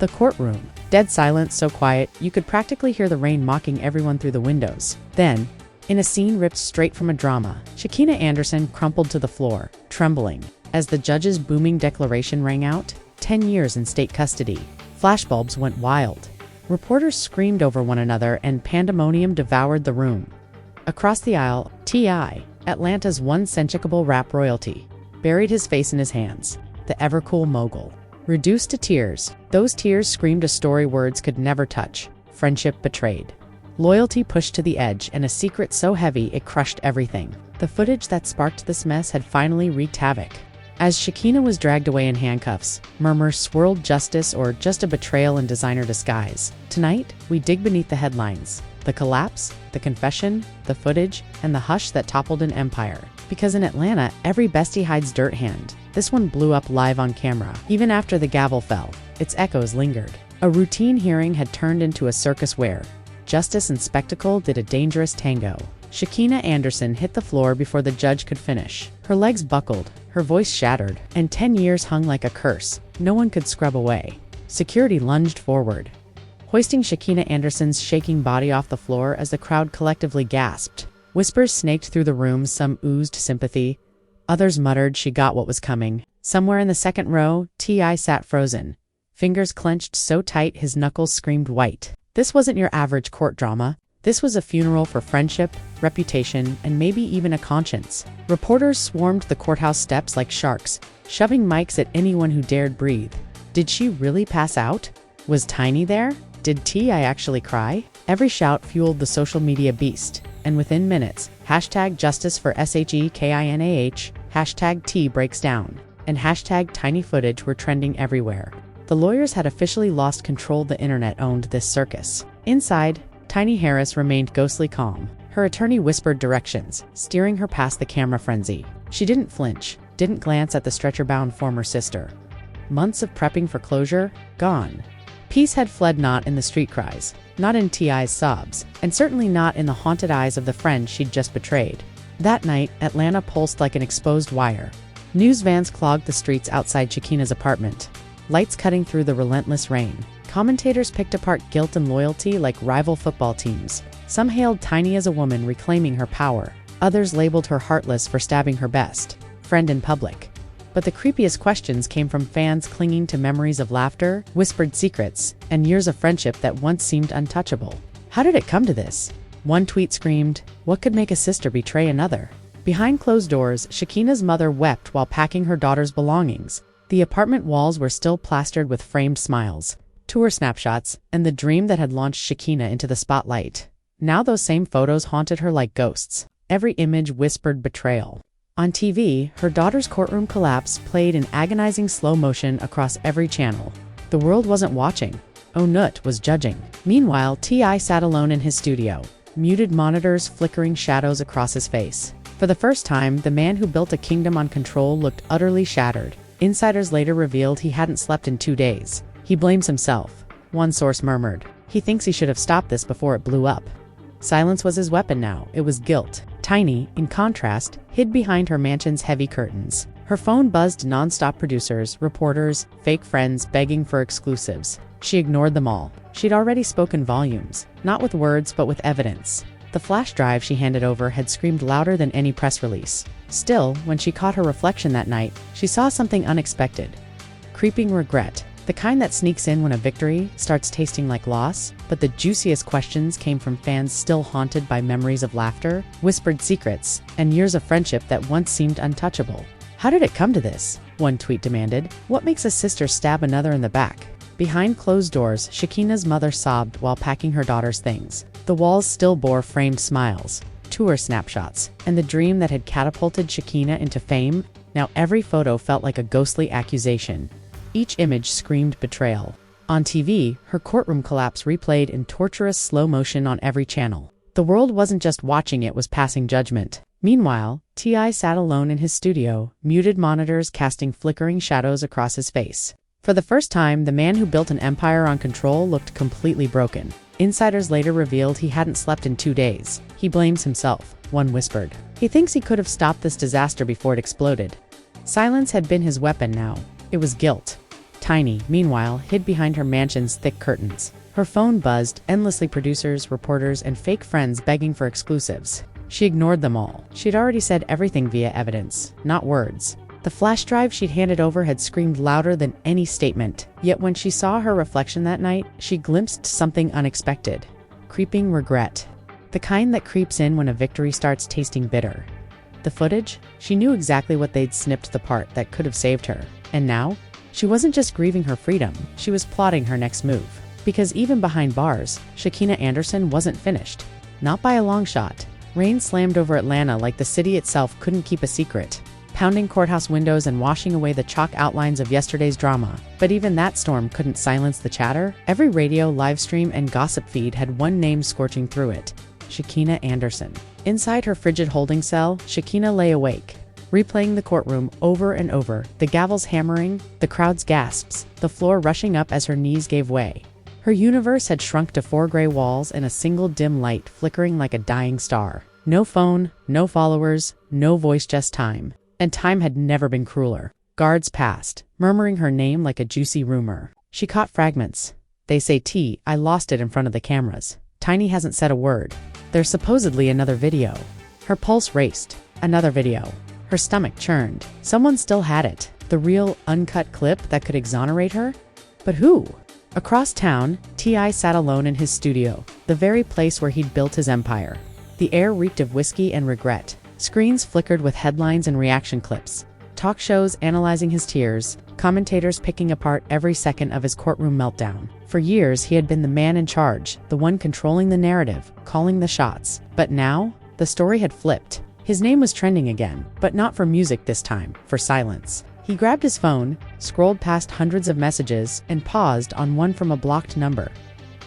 The courtroom. Dead silence, so quiet, you could practically hear the rain mocking everyone through the windows. Then, in a scene ripped straight from a drama, Shekinah Anderson crumpled to the floor, trembling, as the judge's booming declaration rang out, 10 years in state custody. Flashbulbs went wild. Reporters screamed over one another and pandemonium devoured the room. Across the aisle, T.I., Atlanta's one-century rap royalty, buried his face in his hands, the ever-cool mogul. Reduced to tears, those tears screamed a story words could never touch: friendship betrayed, loyalty pushed to the edge, and a secret so heavy it crushed everything. The footage that sparked this mess had finally wreaked havoc. As Shekinah was dragged away in handcuffs, murmurs swirled: justice or just a betrayal in designer disguise. Tonight, we dig beneath the headlines. The collapse, the confession, the footage, and the hush that toppled an empire. Because in Atlanta, every bestie hides dirt hand. This one blew up live on camera. Even after the gavel fell, its echoes lingered. A routine hearing had turned into a circus where justice and spectacle did a dangerous tango. Shekinah Anderson hit the floor before the judge could finish. Her legs buckled, her voice shattered, and 10 years hung like a curse no one could scrub away. Security lunged forward, hoisting Shekinah Anderson's shaking body off the floor as the crowd collectively gasped. Whispers snaked through the room, some oozed sympathy, others muttered she got what was coming. Somewhere in the second row, T.I. sat frozen, fingers clenched so tight his knuckles screamed white. This wasn't your average court drama. This was a funeral for friendship, reputation, and maybe even a conscience. Reporters swarmed the courthouse steps like sharks, shoving mics at anyone who dared breathe. Did she really pass out? Was Tiny there? Did T.I. actually cry? Every shout fueled the social media beast, and within minutes, hashtag justice for SHEKINAH, hashtag T breaks down, and hashtag tiny footage were trending everywhere. The lawyers had officially lost control. The internet owned this circus. Inside, Tiny Harris remained ghostly calm. Her attorney whispered directions, steering her past the camera frenzy. She didn't flinch, didn't glance at the stretcher-bound former sister. Months of prepping for closure, gone. Peace had fled, not in the street cries, not in T.I.'s sobs, and certainly not in the haunted eyes of the friend she'd just betrayed. That night, Atlanta pulsed like an exposed wire. News vans clogged the streets outside Shekinah's apartment, lights cutting through the relentless rain. Commentators picked apart guilt and loyalty like rival football teams. Some hailed Tiny as a woman reclaiming her power. Others labeled her heartless for stabbing her best friend in public. But the creepiest questions came from fans clinging to memories of laughter, whispered secrets, and years of friendship that once seemed untouchable. How did it come to this? One tweet screamed, "What could make a sister betray another?" Behind closed doors, Shekinah's mother wept while packing her daughter's belongings. The apartment walls were still plastered with framed smiles, tour snapshots, and the dream that had launched Shekinah into the spotlight. Now those same photos haunted her like ghosts. Every image whispered betrayal. On TV, her daughter's courtroom collapse played in agonizing slow motion across every channel. The world wasn't watching. Onut was judging. Meanwhile, T.I. sat alone in his studio, muted monitors flickering shadows across his face. For the first time, the man who built a kingdom on control looked utterly shattered. Insiders later revealed he hadn't slept in 2 days. He blames himself. One source murmured, "He thinks he should have stopped this before it blew up." Silence was his weapon now. It was guilt. Tiny, in contrast, hid behind her mansion's heavy curtains. Her phone buzzed nonstop: producers, reporters, fake friends begging for exclusives. She ignored them all. She'd already spoken volumes, not with words but with evidence. The flash drive she handed over had screamed louder than any press release. Still, when she caught her reflection that night, she saw something unexpected. Creeping regret. The kind that sneaks in when a victory starts tasting like loss. But the juiciest questions came from fans still haunted by memories of laughter, whispered secrets, and years of friendship that once seemed untouchable. How did it come to this? One tweet demanded. What makes a sister stab another in the back? Behind closed doors, Shekinah's mother sobbed while packing her daughter's things. The walls still bore framed smiles, tour snapshots, and the dream that had catapulted Shekinah into fame. Now every photo felt like a ghostly accusation. Each image screamed betrayal. On TV, her courtroom collapse replayed in torturous slow motion on every channel. The world wasn't just watching, it was passing judgment. Meanwhile, T.I. sat alone in his studio, muted monitors casting flickering shadows across his face. For the first time, the man who built an empire on control looked completely broken. Insiders later revealed he hadn't slept in 2 days. He blames himself, one whispered. He thinks he could have stopped this disaster before it exploded. Silence had been his weapon now. It was guilt. Tiny, meanwhile, hid behind her mansion's thick curtains. Her phone buzzed, endlessly producers, reporters, and fake friends begging for exclusives. She ignored them all. She'd already said everything via evidence, not words. The flash drive she'd handed over had screamed louder than any statement. Yet when she saw her reflection that night, she glimpsed something unexpected. Creeping regret. The kind that creeps in when a victory starts tasting bitter. The footage? She knew exactly what they'd snipped the part that could have saved her. And now? She wasn't just grieving her freedom, she was plotting her next move. Because even behind bars, Shekinah Anderson wasn't finished. Not by a long shot. Rain slammed over Atlanta like the city itself couldn't keep a secret, pounding courthouse windows and washing away the chalk outlines of yesterday's drama. But even that storm couldn't silence the chatter. Every radio, live stream, and gossip feed had one name scorching through it: Shekinah Anderson. Inside her frigid holding cell, Shekinah lay awake, replaying the courtroom over and over, the gavels hammering, the crowd's gasps, the floor rushing up as her knees gave way. Her universe had shrunk to 4 gray walls and a single dim light flickering like a dying star. No phone, no followers, no voice, just time. And time had never been crueler. Guards passed, murmuring her name like a juicy rumor. She caught fragments. They say T, I lost it in front of the cameras. Tiny hasn't said a word. There's supposedly another video. Her pulse raced. Another video. Her stomach churned. Someone still had it. The real, uncut clip that could exonerate her? But who? Across town, T.I. sat alone in his studio, the very place where he'd built his empire. The air reeked of whiskey and regret. Screens flickered with headlines and reaction clips. Talk shows analyzing his tears, commentators picking apart every second of his courtroom meltdown. For years, he had been the man in charge, the one controlling the narrative, calling the shots. But now, the story had flipped. His name was trending again, but not for music this time, for silence. He grabbed his phone, scrolled past hundreds of messages, and paused on one from a blocked number.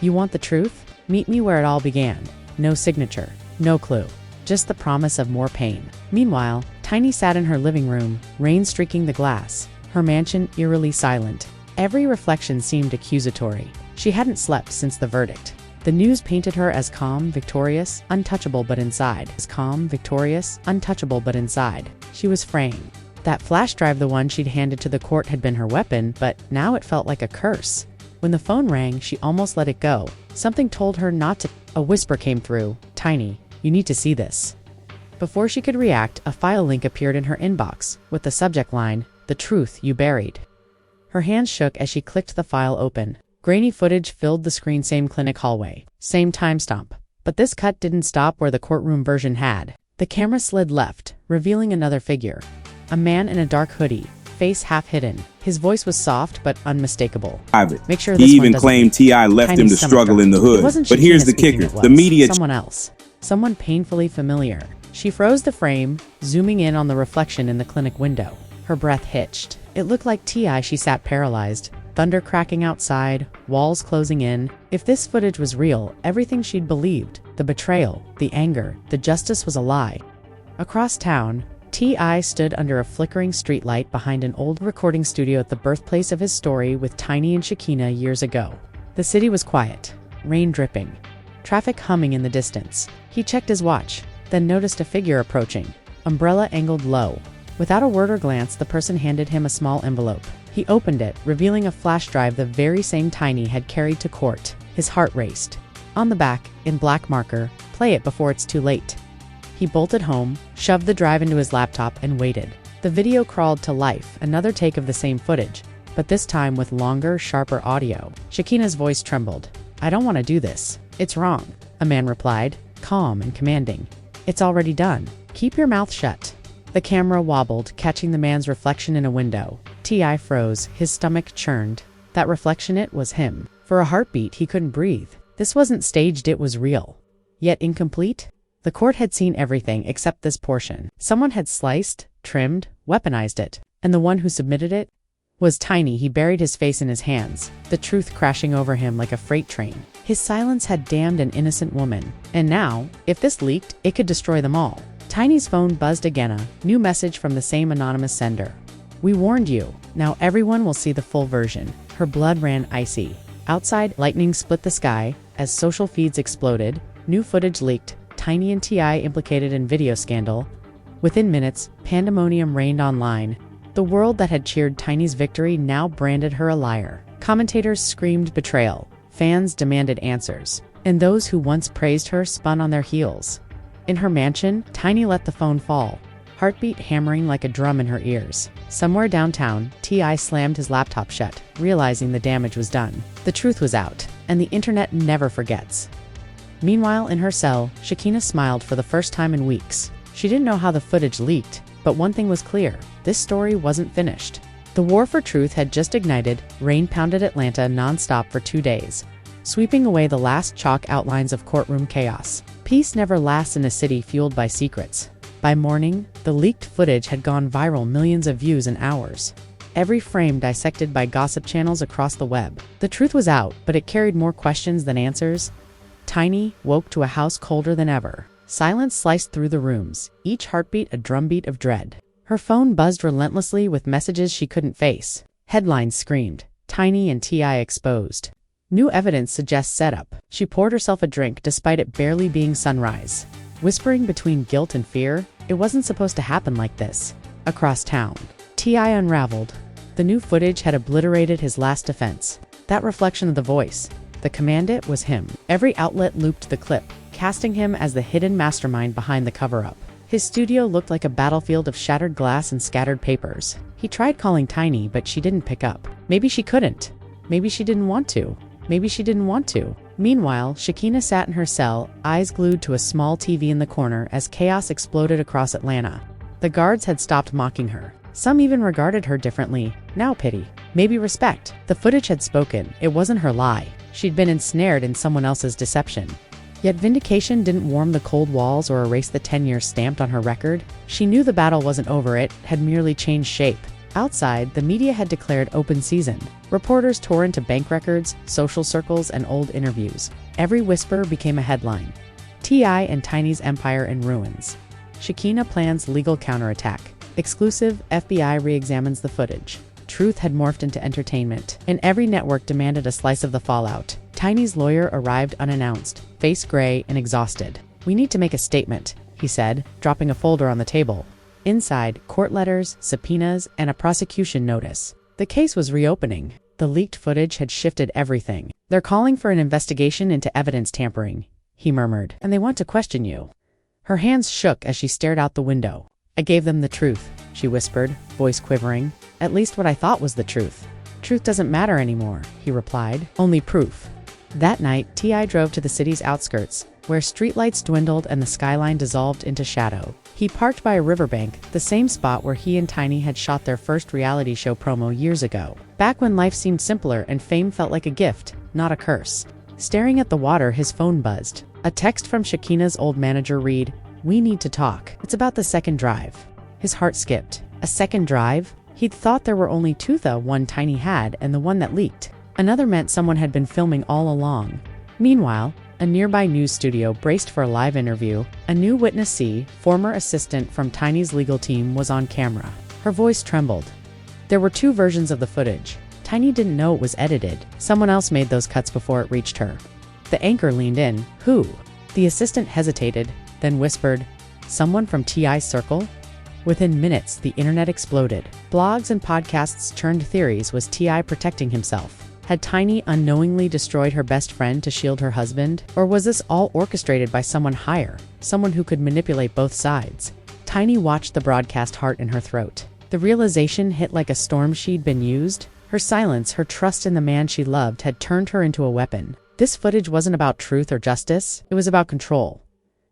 You want the truth? Meet me where it all began. No signature, no clue, just the promise of more pain. Meanwhile, Tiny sat in her living room, rain streaking the glass, her mansion eerily silent. Every reflection seemed accusatory. She hadn't slept since the verdict. The news painted her as calm, victorious, untouchable but inside. She was fraying. That flash drive, the one she'd handed to the court, had been her weapon, but now it felt like a curse. When the phone rang, she almost let it go. Something told her not to. A whisper came through. Tiny, you need to see this. Before she could react, a file link appeared in her inbox, with the subject line, The Truth You Buried. Her hands shook as she clicked the file open. Grainy footage filled the screen, same clinic hallway, same timestamp. But this cut didn't stop where the courtroom version had. The camera slid left, revealing another figure. A man in a dark hoodie, face half hidden. His voice was soft but unmistakable. Make sure this he even claimed T.I. left him to struggle in the hood. But here's the kicker. The media... Someone else. Someone painfully familiar. She froze the frame, zooming in on the reflection in the clinic window. Her breath hitched. It looked like T.I. She sat paralyzed. Thunder cracking outside, walls closing in. If this footage was real, everything she'd believed, the betrayal, the anger, the justice, was a lie. Across town, T.I. stood under a flickering streetlight behind an old recording studio at the birthplace of his story with Tiny and Shekinah years ago. The city was quiet, rain dripping, traffic humming in the distance. He checked his watch, then noticed a figure approaching, umbrella angled low. Without a word or glance, the person handed him a small envelope. He opened it, revealing a flash drive the very same Tiny had carried to court. His heart raced. On the back, in black marker, "Play it before it's too late." He bolted home, shoved the drive into his laptop, and waited. The video crawled to life, another take of the same footage, but this time with longer, sharper audio. Shekinah's voice trembled. "I don't want to do this. It's wrong," a man replied, calm and commanding. "It's already done. Keep your mouth shut." The camera wobbled, catching the man's reflection in a window. T.I. froze, his stomach churned. That reflection, it was him. For a heartbeat, he couldn't breathe. This wasn't staged, it was real. Yet incomplete? The court had seen everything except this portion. Someone had sliced, trimmed, weaponized it. And the one who submitted it was Tiny. He buried his face in his hands, the truth crashing over him like a freight train. His silence had damned an innocent woman. And now, if this leaked, it could destroy them all. Tiny's phone buzzed again, a new message from the same anonymous sender. "We warned you. Now everyone will see the full version." Her blood ran icy. Outside, lightning split the sky. As social feeds exploded, new footage leaked, Tiny and T.I. implicated in video scandal. Within minutes, pandemonium reigned online. The world that had cheered Tiny's victory now branded her a liar. Commentators screamed betrayal, fans demanded answers, and those who once praised her spun on their heels. In her mansion, Tiny let the phone fall, heartbeat hammering like a drum in her ears. Somewhere downtown, T.I. slammed his laptop shut, realizing the damage was done. The truth was out, and the internet never forgets. Meanwhile, in her cell, Shekinah smiled for the first time in weeks. She didn't know how the footage leaked, but one thing was clear: this story wasn't finished. The war for truth had just ignited. Rain pounded Atlanta nonstop for 2 days, sweeping away the last chalk outlines of courtroom chaos. Peace never lasts in a city fueled by secrets. By morning, the leaked footage had gone viral, millions of views in hours. Every frame dissected by gossip channels across the web. The truth was out, but it carried more questions than answers. Tiny woke to a house colder than ever. Silence sliced through the rooms, each heartbeat a drumbeat of dread. Her phone buzzed relentlessly with messages she couldn't face. Headlines screamed, Tiny and T.I. exposed. New evidence suggests setup. She poured herself a drink despite it barely being sunrise. Whispering between guilt and fear, it wasn't supposed to happen like this. Across town, T.I. unraveled. The new footage had obliterated his last defense. That reflection of the voice, the commandant, was him. Every outlet looped the clip, casting him as the hidden mastermind behind the cover-up. His studio looked like a battlefield of shattered glass and scattered papers. He tried calling Tiny, but she didn't pick up. Maybe she couldn't. Maybe she didn't want to. Maybe she didn't want to. Meanwhile, Shekinah sat in her cell, eyes glued to a small TV in the corner as chaos exploded across Atlanta. The guards had stopped mocking her. Some even regarded her differently. Now pity. Maybe respect. The footage had spoken. It wasn't her lie. She'd been ensnared in someone else's deception. Yet vindication didn't warm the cold walls or erase the 10 years stamped on her record. She knew the battle wasn't over, it had merely changed shape. Outside, the media had declared open season. Reporters tore into bank records, social circles, and old interviews. Every whisper became a headline. T.I. and Tiny's empire in ruins. Shekinah plans legal counterattack. Exclusive, FBI re-examines the footage. Truth had morphed into entertainment, and every network demanded a slice of the fallout. Tiny's lawyer arrived unannounced, face gray and exhausted. "We need to make a statement," he said, dropping a folder on the table. Inside, court letters, subpoenas, and a prosecution notice. The case was reopening. The leaked footage had shifted everything. "They're calling for an investigation into evidence tampering," he murmured, "and they want to question you." Her hands shook as she stared out the window. "I gave them the truth," she whispered, voice quivering. "At least what I thought was the truth." "Truth doesn't matter anymore," he replied. "Only proof." That night, T.I. drove to the city's outskirts, where streetlights dwindled and the skyline dissolved into shadow. He parked by a riverbank, the same spot where he and Tiny had shot their first reality show promo years ago. Back when life seemed simpler and fame felt like a gift, not a curse. Staring at the water, his phone buzzed. A text from Shekinah's old manager read, "We need to talk. It's about the second drive." His heart skipped. A second drive? He'd thought there were only two, the one Tiny had and the one that leaked. Another meant someone had been filming all along. Meanwhile, a nearby news studio braced for a live interview. A new witness, C, former assistant from Tiny's legal team, was on camera. Her voice trembled. There were two versions of the footage. Tiny didn't know it was edited. Someone else made those cuts before it reached her. The anchor leaned in. "Who?" The assistant hesitated, then whispered, "Someone from T.I.'s circle?" Within minutes, the internet exploded. Blogs and podcasts churned theories. Was T.I. protecting himself? Had Tiny unknowingly destroyed her best friend to shield her husband? Or was this all orchestrated by someone higher, someone who could manipulate both sides? Tiny watched the broadcast, heart in her throat. The realization hit like a storm. She'd been used. Her silence, her trust in the man she loved, had turned her into a weapon. This footage wasn't about truth or justice. It was about control.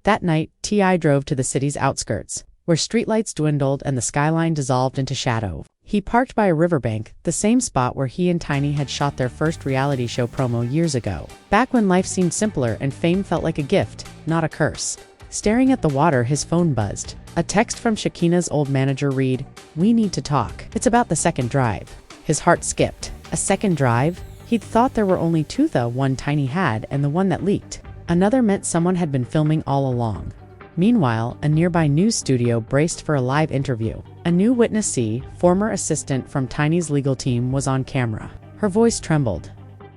That night, T.I. drove to the city's outskirts, where streetlights dwindled and the skyline dissolved into shadow. He parked by a riverbank, the same spot where he and Tiny had shot their first reality show promo years ago. Back when life seemed simpler and fame felt like a gift, not a curse. Staring at the water, his phone buzzed. A text from Shekinah's old manager read, "We need to talk. It's about the second drive." His heart skipped. A second drive? He'd thought there were only two, the one Tiny had and the one that leaked. Another meant someone had been filming all along. Meanwhile, a nearby news studio braced for a live interview. A new witness, C, former assistant from Tiny's legal team, was on camera. Her voice trembled.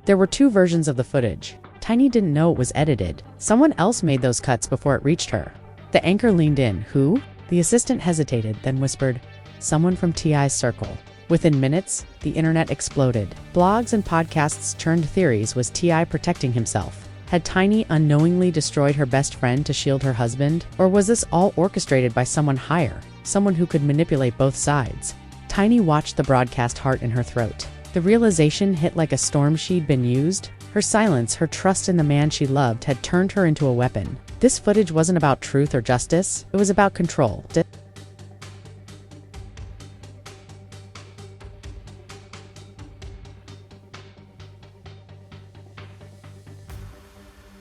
There were two versions of the footage. Tiny didn't know it was edited. Someone else made those cuts before it reached her. The anchor leaned in. "Who?" The assistant hesitated, then whispered, someone from T.I.'s circle. Within minutes, the internet exploded. Blogs and podcasts churned theories. Was T.I. protecting himself? Had Tiny unknowingly destroyed her best friend to shield her husband? Or was this all orchestrated by someone higher, someone who could manipulate both sides? Tiny watched the broadcast, heart in her throat. The realization hit like a storm. She'd been used. Her silence, her trust in the man she loved, had turned her into a weapon. This footage wasn't about truth or justice. It was about control.